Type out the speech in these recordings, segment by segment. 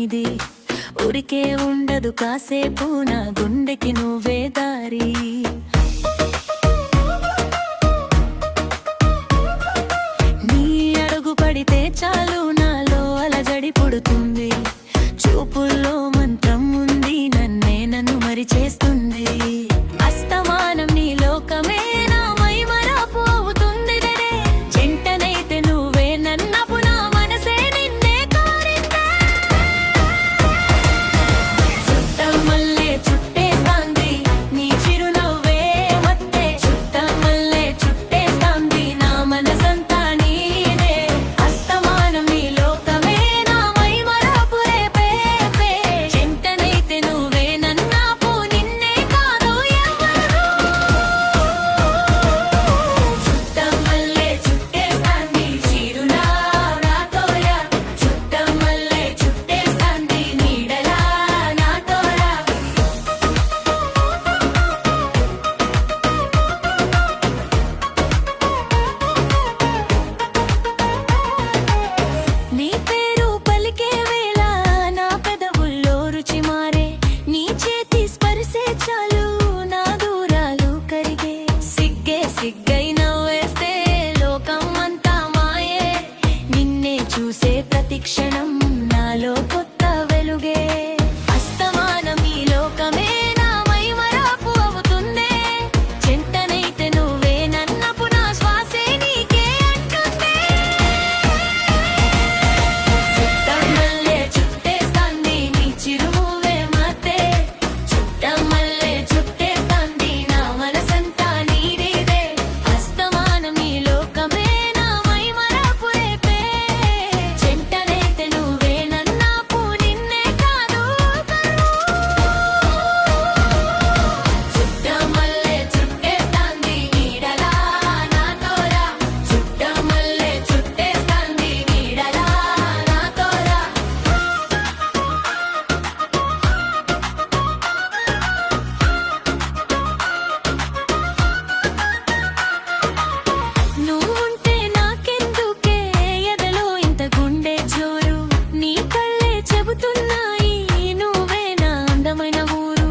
నీది, ఊరికే ఉండదు కాసేపు నా గుండెకి నువ్వే దారి. నీ అడుగు పడితే చాలు నాలో అలజడి పుడుతుంది, చూపుల్లో మంత్రం ఉంది నన్నే నన్ను మరి చేస్తుంది. అస్తమానం నీ లోకమే నా మైమరపు అవుతుంది రే, జంటనైతే నువ్వే నన్నపు నా మనసే నిన్నే కోరిందే. చుట్టమల్లే చుట్టేస్తాంది నీ చిరునవ్వే మత్తే, చుట్టమల్లే చుట్టేస్తాంది నా మనసంతా నీదే. అస్తమానం నీ లోకమే నా మైమరపు రేపే, జంటనైతే నువ్వే నన్నపు నిన్నే కాదు ఎవరు. చుట్టమల్లే చుట్టేస్తాంది చిరునవ్వు నాతోరా, చుట్టమల్లే చుట్టేస్తాంది నీడలా నాతోరా. నీ పేరు పలికే వేళ నా పెదవుల్లో రుచి మారే, నీ చేతి స్పర్శే చాలు నా దూరాలు కరిగే. సిగ్గే సిగ్గై నవ్వేస్తే లోకం అంతా మాయే, నిన్నే చూసే ప్రతి క్షణం నాలో కొత్త వెలుగే. అస్తమానం ఈ లోకమే నా మైమరపు అవుతుందే, జంటనైతే నువ్వే నన్నపు నా శ్వాసే నీకే అంటుందే. చుట్టమల్లే చుట్టేస్తాంది నీ చిరునవ్వే మత్తే, చుట్టమల్లే చుట్టేస్తాంది నా మనసంతా నీదే. అస్తమానం ఈ లోకమే నా మైమరపు రేపే, జంటనైతే నువ్వే నన్నపు నిన్నే కాదు చుట్టమల్లే చుట్టేస్తాంది నీడలా నాతోరా, చుట్టమల్లే చుట్టేస్తాంది నీడలా నాతోరా. నువ్వుంటే నాకెందుకే ఎదలో ఇంత గుండె జోరు, నీ కళ్ళే చెబుతున్నాయి నువ్వే నా అందమైన ఊరు.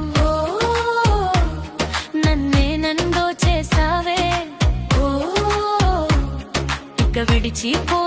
నన్నే నన్ను చేసావే, ఇక విడిచిపో